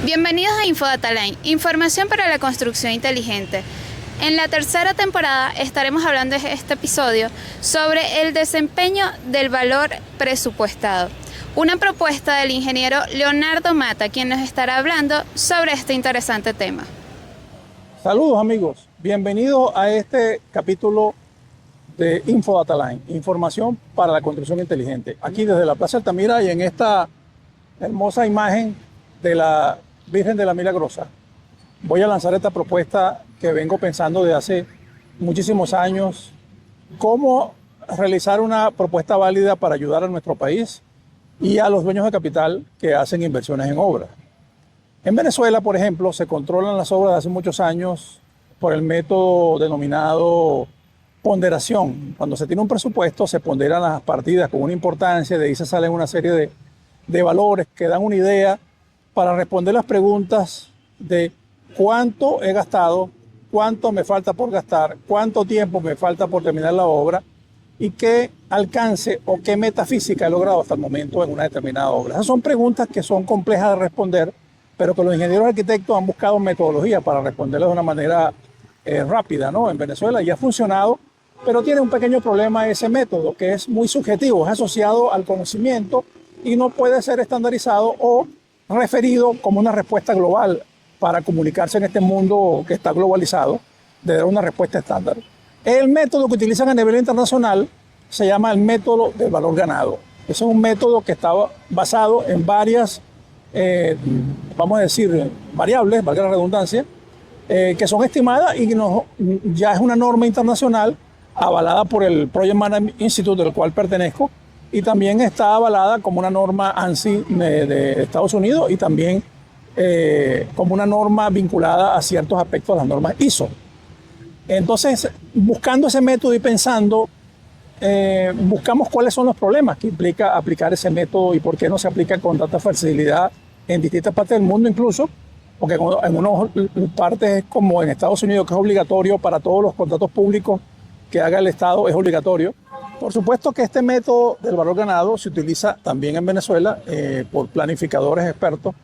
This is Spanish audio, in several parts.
Bienvenidos a InfoDataLine, información para la construcción inteligente. En la tercera temporada estaremos hablando en este episodio sobre el desempeño del valor presupuestado. Una propuesta del ingeniero Leonardo Mata, quien nos estará hablando sobre este interesante tema. Saludos amigos, bienvenidos a este capítulo de InfoDataLine, información para la construcción inteligente. Aquí desde la Plaza Altamira y en esta hermosa imagen de la Virgen de la Milagrosa, voy a lanzar esta propuesta que vengo pensando desde hace muchísimos años, cómo realizar una propuesta válida para ayudar a nuestro país y a los dueños de capital que hacen inversiones en obras. En Venezuela, por ejemplo, se controlan las obras de hace muchos años por el método denominado ponderación. Cuando se tiene un presupuesto, se ponderan las partidas con una importancia, de ahí se salen una serie de valores que dan una idea para responder las preguntas de cuánto he gastado, cuánto me falta por gastar, cuánto tiempo me falta por terminar la obra y qué alcance o qué metafísica he logrado hasta el momento en una determinada obra. Esas son preguntas que son complejas de responder, pero que los ingenieros arquitectos han buscado metodologías para responderlas de una manera rápida, ¿no? En Venezuela ya ha funcionado, pero tiene un pequeño problema ese método, que es muy subjetivo, es asociado al conocimiento y no puede ser estandarizado o referido como una respuesta global para comunicarse en este mundo que está globalizado, de dar una respuesta estándar. El método que utilizan a nivel internacional se llama el método del valor ganado. Ese es un método que está basado en varias, vamos a decir, variables, valga la redundancia, que son estimadas y ya es una norma internacional avalada por el Project Management Institute, del cual pertenezco, y también está avalada como una norma ANSI de Estados Unidos y también como una norma vinculada a ciertos aspectos de las normas ISO. Entonces, buscando ese método y pensando, buscamos cuáles son los problemas que implica aplicar ese método y por qué no se aplica con tanta facilidad en distintas partes del mundo incluso, porque en algunas partes es como en Estados Unidos, que es obligatorio para todos los contratos públicos que haga el Estado, es obligatorio. Por supuesto que este método del valor ganado se utiliza también en Venezuela por planificadores expertos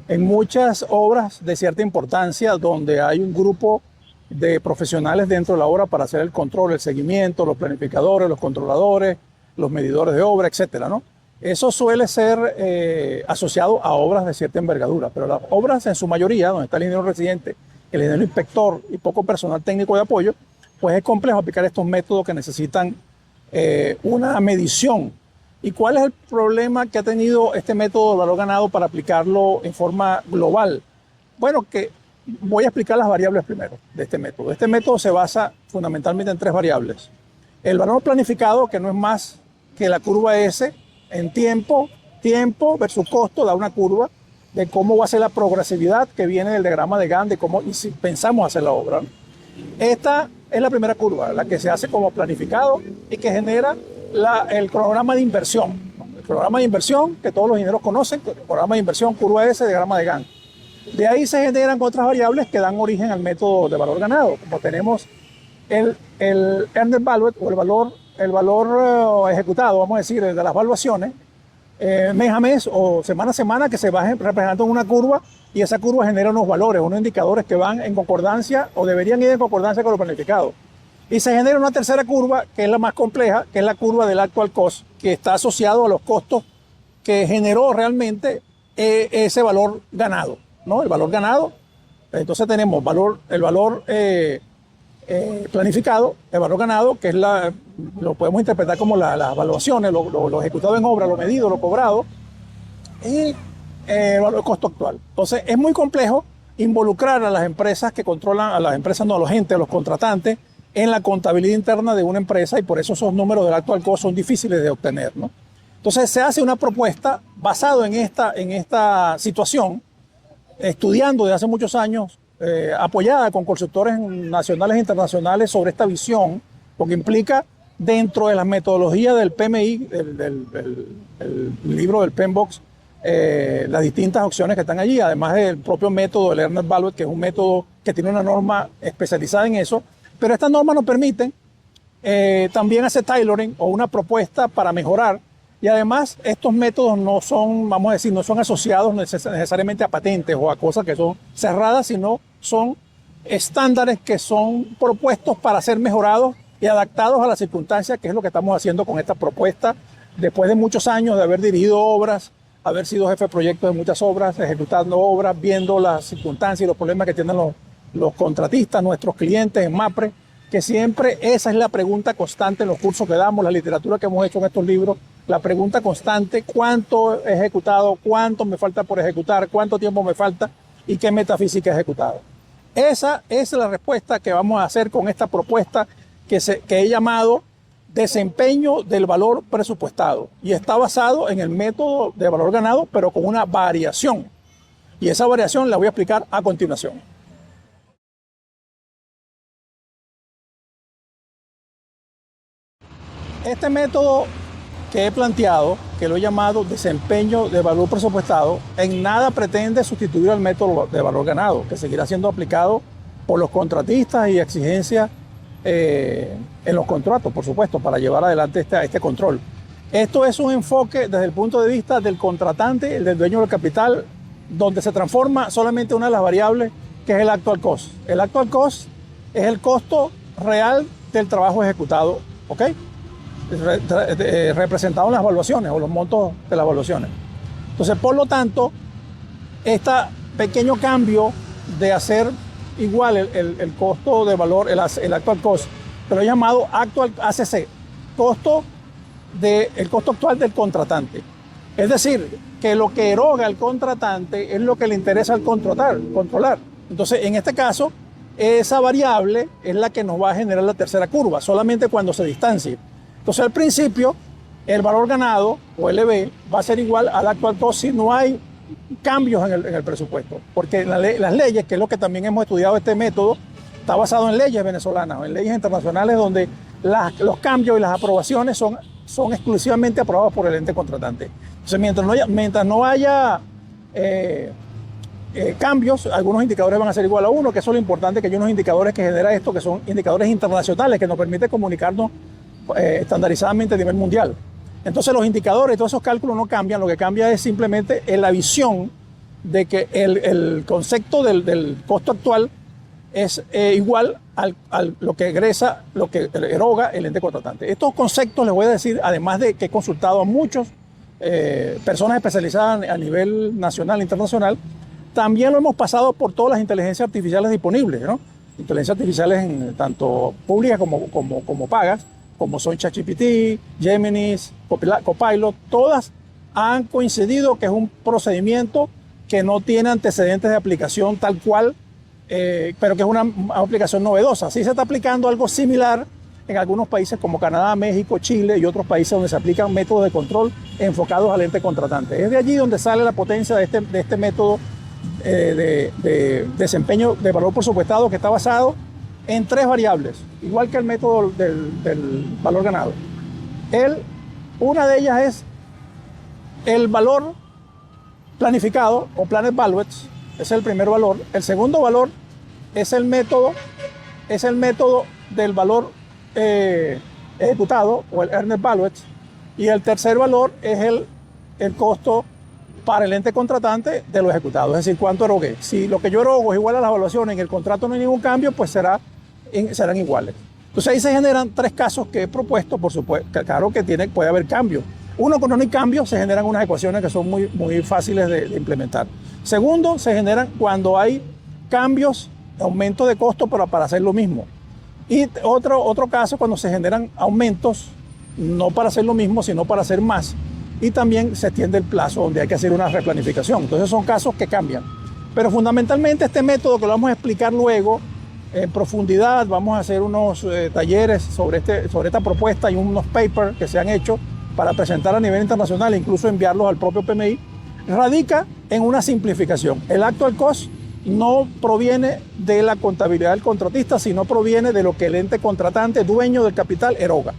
en muchas obras de cierta importancia donde hay un grupo de profesionales dentro de la obra para hacer el control, el seguimiento, los planificadores, los controladores, los medidores de obra, etcétera, ¿no? Eso suele ser asociado a obras de cierta envergadura, pero las obras en su mayoría, donde está el ingeniero residente, el ingeniero inspector y poco personal técnico de apoyo, pues es complejo aplicar estos métodos que necesitan una medición. ¿Y cuál es el problema que ha tenido este método de valor ganado para aplicarlo en forma global? Bueno, que voy a explicar las variables primero de este método. Este método se basa fundamentalmente en tres variables. El valor planificado, que no es más que la curva S en tiempo versus costo, da una curva de cómo va a ser la progresividad que viene del diagrama de Gantt, de cómo y si pensamos hacer la obra. Esta es la primera curva, la que se hace como planificado y que genera el programa de inversión. El programa de inversión que todos los ingenieros conocen, el programa de inversión, curva S, diagrama de Gantt. De ahí se generan otras variables que dan origen al método de valor ganado, como tenemos el Earned Value o el valor ejecutado, vamos a decir, de las evaluaciones, mes a mes o semana a semana, que se va representando en una curva y esa curva genera unos valores, unos indicadores que van en concordancia o deberían ir en concordancia con lo planificado. Y se genera una tercera curva, que es la más compleja, que es la curva del actual cost, que está asociado a los costos que generó realmente ese valor ganado, ¿no? El valor ganado. Entonces tenemos el valor planificado, el valor ganado, que es lo podemos interpretar como las evaluaciones, lo ejecutado en obra, lo medido, lo cobrado, y el valor de costo actual. Entonces es muy complejo involucrar a las empresas que controlan, a las empresas no, a los entes, a los contratantes, en la contabilidad interna de una empresa, y por eso esos números del actual costo son difíciles de obtener, ¿no? Entonces se hace una propuesta basada en esta situación, estudiando desde hace muchos años, apoyada con consultores nacionales e internacionales sobre esta visión, porque implica dentro de las metodologías del PMI, el libro del PMBOK, las distintas opciones que están allí, además del propio método del Earned Value, que es un método que tiene una norma especializada en eso, pero estas normas nos permiten también hacer tailoring o una propuesta para mejorar Y además, estos métodos no son, vamos a decir, no son asociados necesariamente a patentes o a cosas que son cerradas, sino son estándares que son propuestos para ser mejorados y adaptados a las circunstancias, que es lo que estamos haciendo con esta propuesta. Después de muchos años de haber dirigido obras, haber sido jefe de proyectos de muchas obras, ejecutando obras, viendo las circunstancias y los problemas que tienen los contratistas, nuestros clientes en MAPRE, que siempre esa es la pregunta constante en los cursos que damos, la literatura que hemos hecho en estos libros, la pregunta constante: ¿cuánto he ejecutado? ¿Cuánto me falta por ejecutar? ¿Cuánto tiempo me falta? ¿Y qué metafísica he ejecutado? Esa es la respuesta que vamos a hacer con esta propuesta que he llamado desempeño del valor presupuestado, y está basado en el método de valor ganado, pero con una variación. Y esa variación la voy a explicar a continuación. Este método que he planteado, que lo he llamado desempeño de valor presupuestado, en nada pretende sustituir al método de valor ganado, que seguirá siendo aplicado por los contratistas y exigencias en los contratos, por supuesto, para llevar adelante este control. Esto es un enfoque desde el punto de vista del contratante, el del dueño del capital, donde se transforma solamente una de las variables, que es el actual cost. El actual cost es el costo real del trabajo ejecutado, ¿ok? Representado en las evaluaciones o los montos de las evaluaciones. Entonces, por lo tanto, este pequeño cambio de hacer igual el costo de valor, el actual cost, que lo he llamado actual ACC, el costo actual del contratante. Es decir, que lo que eroga el contratante es lo que le interesa al controlar. Entonces, en este caso, esa variable es la que nos va a generar la tercera curva, solamente cuando se distancie. Entonces, al principio, el valor ganado, o LV, va a ser igual al actual cost si no hay cambios en el presupuesto. Porque las leyes, que es lo que también hemos estudiado este método, está basado en leyes venezolanas o en leyes internacionales, donde los cambios y las aprobaciones son exclusivamente aprobados por el ente contratante. Entonces, mientras no haya cambios, algunos indicadores van a ser igual a 1, que eso es lo importante, que hay unos indicadores que genera esto, que son indicadores internacionales, que nos permiten comunicarnos estandarizadamente a nivel mundial. Entonces, los indicadores y todos esos cálculos no cambian, lo que cambia es simplemente la visión de que el concepto del costo actual es igual a lo que eroga el ente contratante. Estos conceptos les voy a decir, además de que he consultado a muchas personas especializadas a nivel nacional e internacional, también lo hemos pasado por todas las inteligencias artificiales disponibles, ¿no? Inteligencias artificiales tanto públicas como pagas, como son ChatGPT, Gemini, Copilot, todas han coincidido que es un procedimiento que no tiene antecedentes de aplicación tal cual, pero que es una aplicación novedosa. Sí se está aplicando algo similar en algunos países como Canadá, México, Chile y otros países donde se aplican métodos de control enfocados al ente contratante. Es de allí donde sale la potencia de este método de desempeño de valor presupuestado, que está basado en 3 variables, igual que el método del valor ganado. Una de ellas es el valor planificado o Planned Values, es el primer valor. El segundo valor es el método del valor ejecutado o el Earned Values, y el tercer valor es el costo para el ente contratante de lo ejecutado, es decir, cuánto erogué. Si lo que yo erogo es igual a las evaluaciones, en el contrato no hay ningún cambio, pues serán iguales. Entonces ahí se generan 3 casos que he propuesto, por supuesto, claro que puede haber cambios. Uno, cuando no hay cambios, se generan unas ecuaciones que son muy fáciles de implementar. Segundo, se generan cuando hay cambios, aumento de costo para hacer lo mismo. Y otro caso, cuando se generan aumentos, no para hacer lo mismo, sino para hacer más. Y también se extiende el plazo, donde hay que hacer una replanificación. Entonces son casos que cambian. Pero fundamentalmente este método, que lo vamos a explicar luego en profundidad, vamos a hacer unos talleres sobre esta propuesta y unos papers que se han hecho para presentar a nivel internacional e incluso enviarlos al propio PMI, radica en una simplificación. El actual cost no proviene de la contabilidad del contratista, sino proviene de lo que el ente contratante, dueño del capital, eroga.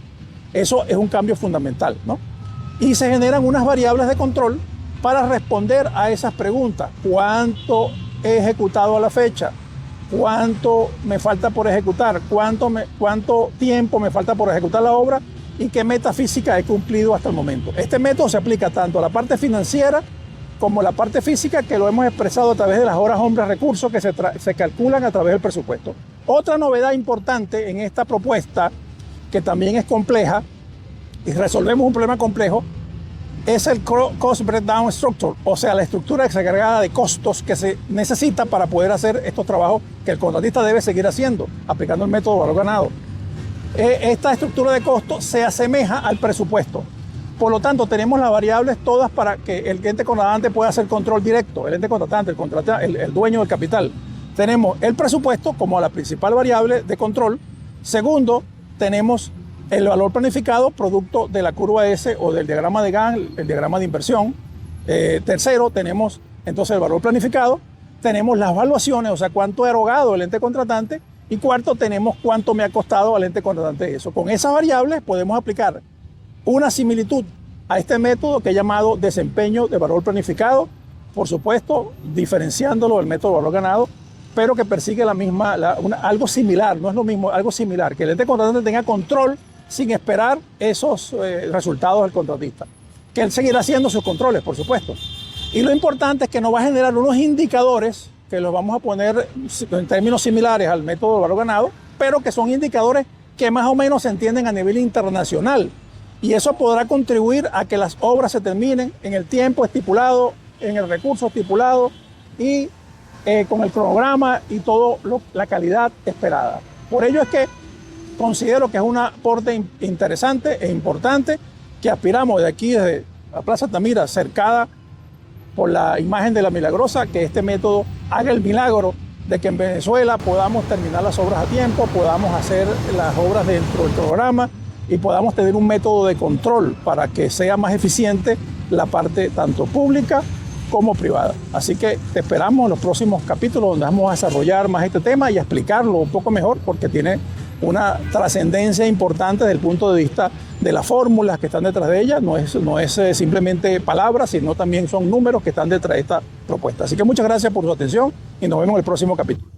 Eso es un cambio fundamental, ¿no? Y se generan unas variables de control para responder a esas preguntas. ¿Cuánto he ejecutado a la fecha? ¿Cuánto me falta por ejecutar? ¿Cuánto tiempo me falta por ejecutar la obra? y qué meta física he cumplido hasta el momento. Este método se aplica tanto a la parte financiera como a la parte física, que lo hemos expresado a través de las horas hombres recursos que se calculan a través del presupuesto. Otra novedad importante en esta propuesta, que también es compleja, y resolvemos un problema complejo, es el Cost Breakdown Structure, o sea, la estructura desagregada de costos que se necesita para poder hacer estos trabajos que el contratista debe seguir haciendo, aplicando el método valor ganado. Esta estructura de costos se asemeja al presupuesto. Por lo tanto, tenemos las variables todas para que el ente contratante pueda hacer control directo, el ente contratante, el dueño del capital. Tenemos el presupuesto como la principal variable de control. Segundo, tenemos el valor planificado, producto de la curva S o del diagrama de Gantt, el diagrama de inversión. Tercero, tenemos entonces el valor planificado. Tenemos las evaluaciones, o sea, cuánto ha erogado el ente contratante. Y cuarto, tenemos cuánto me ha costado al ente contratante eso. Con esas variables podemos aplicar una similitud a este método que he llamado desempeño de valor planificado, por supuesto, diferenciándolo del método de valor ganado, pero que persigue algo similar, no es lo mismo, algo similar, que el ente contratante tenga control sin esperar esos resultados del contratista, que él seguirá haciendo sus controles, por supuesto. Y lo importante es que nos va a generar unos indicadores que los vamos a poner en términos similares al método de valor ganado, pero que son indicadores que más o menos se entienden a nivel internacional. Y eso podrá contribuir a que las obras se terminen en el tiempo estipulado, en el recurso estipulado y con el cronograma y toda la calidad esperada. Por ello es que considero que es un aporte interesante e importante que aspiramos de aquí, desde la Plaza Altamira, cercada por la imagen de la Milagrosa, que este método haga el milagro de que en Venezuela podamos terminar las obras a tiempo, podamos hacer las obras dentro del programa y podamos tener un método de control para que sea más eficiente la parte tanto pública como privada. Así que te esperamos en los próximos capítulos donde vamos a desarrollar más este tema y a explicarlo un poco mejor, porque tiene una trascendencia importante desde el punto de vista de las fórmulas que están detrás de ella. No es simplemente palabras, sino también son números que están detrás de esta propuesta. Así que muchas gracias por su atención y nos vemos en el próximo capítulo.